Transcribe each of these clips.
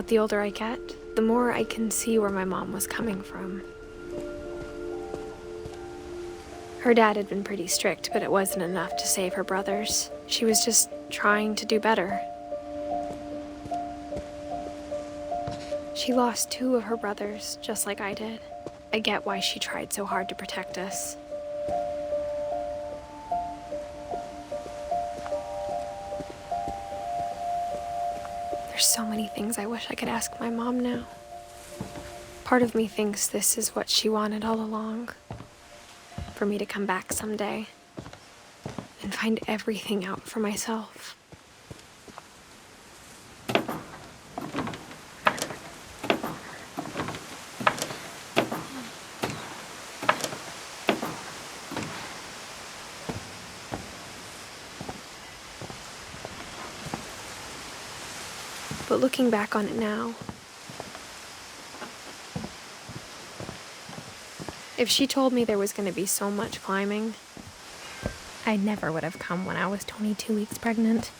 But the older I get, the more I can see where my mom was coming from. Her dad had been pretty strict, but it wasn't enough to save her brothers. She was just trying to do better. She lost 2 of her brothers, just like I did. I get why she tried so hard to protect us. There's so many things I wish I could ask my mom now. Part of me thinks this is what she wanted all along. For me to come back someday and find everything out for myself. But looking back on it now, if she told me there was going to be so much climbing, I never would have come when I was 22 weeks pregnant.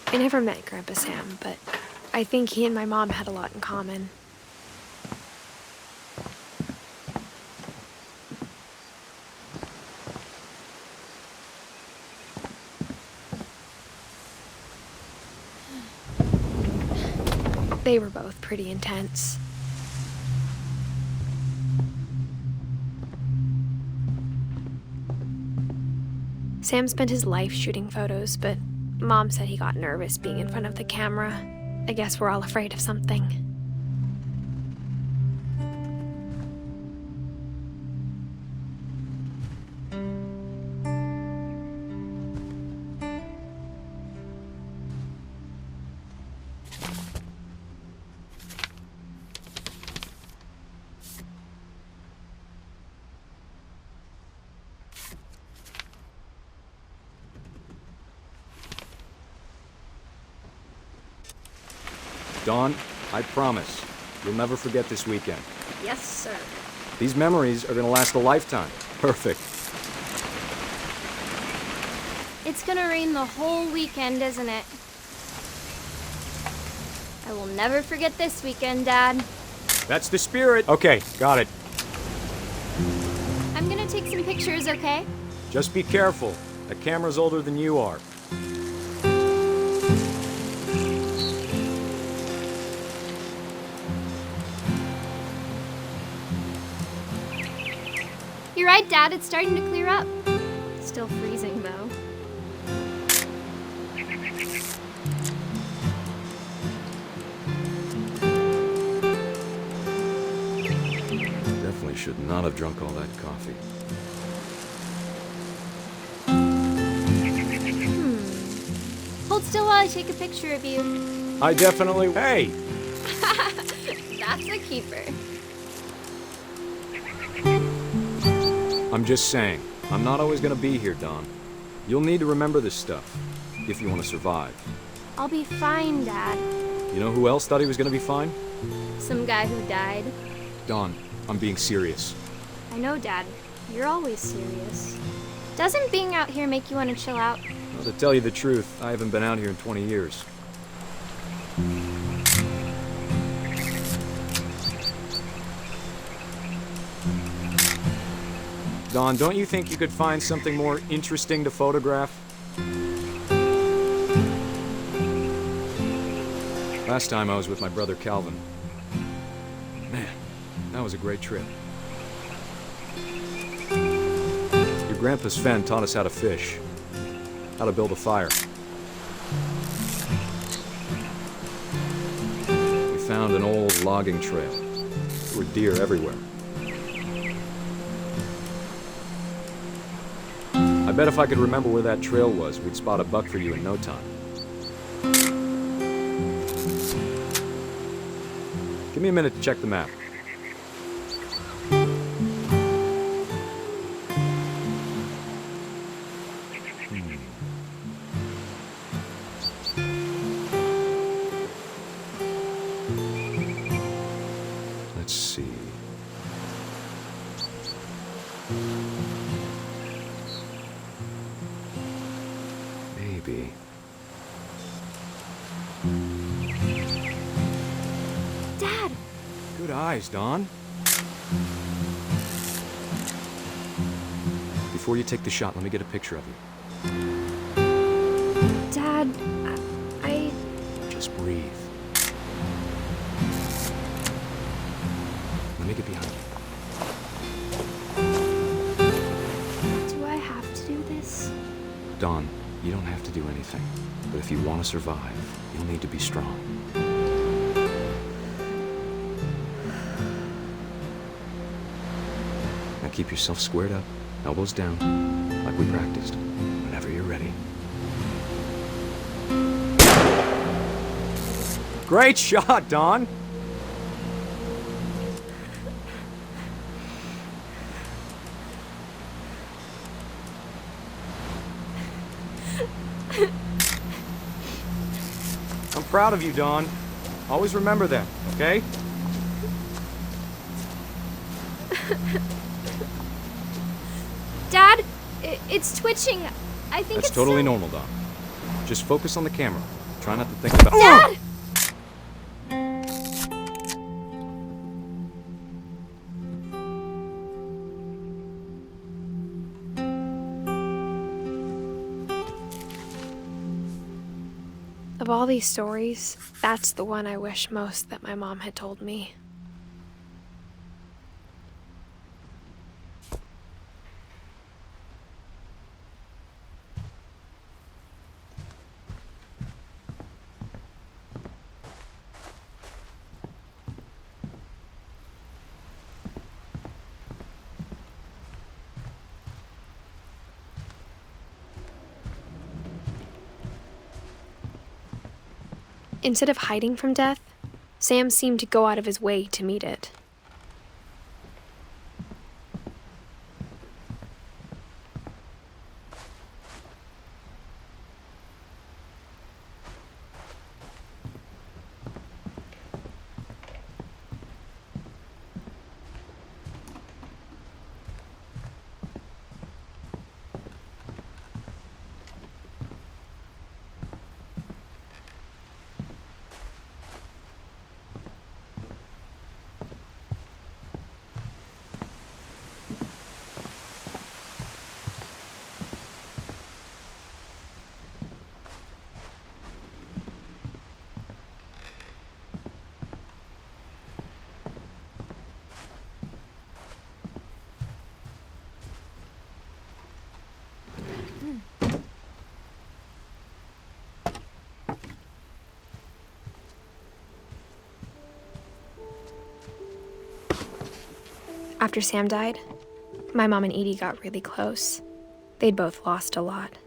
I never met Grandpa Sam, but I think he and my mom had a lot in common. They were both pretty intense. Sam spent his life shooting photos, but Mom said he got nervous being in front of the camera. I guess we're all afraid of something. Dawn, I promise, you'll never forget this weekend. Yes, sir. These memories are gonna last a lifetime. Perfect. It's gonna rain the whole weekend, isn't it? I will never forget this weekend, Dad. That's the spirit. Okay, got it. I'm gonna take some pictures, okay? Just be careful. That camera's older than you are. You're right, Dad. It's starting to clear up. Still freezing, though. Definitely should not have drunk all that coffee. Hold still while I take a picture of you. I definitely... Hey! That's a keeper. I'm just saying, I'm not always gonna be here, Dawn. You'll need to remember this stuff, if you want to survive. I'll be fine, Dad. You know who else thought he was gonna be fine? Some guy who died. Dawn, I'm being serious. I know, Dad. You're always serious. Doesn't being out here make you want to chill out? Well, to tell you the truth, I haven't been out here in 20 years. Dawn, don't you think you could find something more interesting to photograph? Last time I was with my brother Calvin. Man, that was a great trip. Your grandpa Sven taught us how to fish, how to build a fire. We found an old logging trail. There were deer everywhere. I bet if I could remember where that trail was, we'd spot a buck for you in no time. Give me a minute to check the map. Dad! Good eyes, Dawn. Before you take the shot, let me get a picture of you. Dad, I... Just breathe. Let me get behind you. Do I have to do this? Dawn, you don't have to do anything. But if you want to survive, you'll need to be strong. Now keep yourself squared up, elbows down, like we practiced. Whenever you're ready. Great shot, Dawn! I'm proud of you, Dawn. Always remember that, okay? Dad, it's twitching. I think That's it's totally so- normal, Dawn. Just focus on the camera. Try not to think about— Dad! Of all these stories, that's the one I wish most that my mom had told me. Instead of hiding from death, Sam seemed to go out of his way to meet it. After Sam died, my mom and Edie got really close. They'd both lost a lot.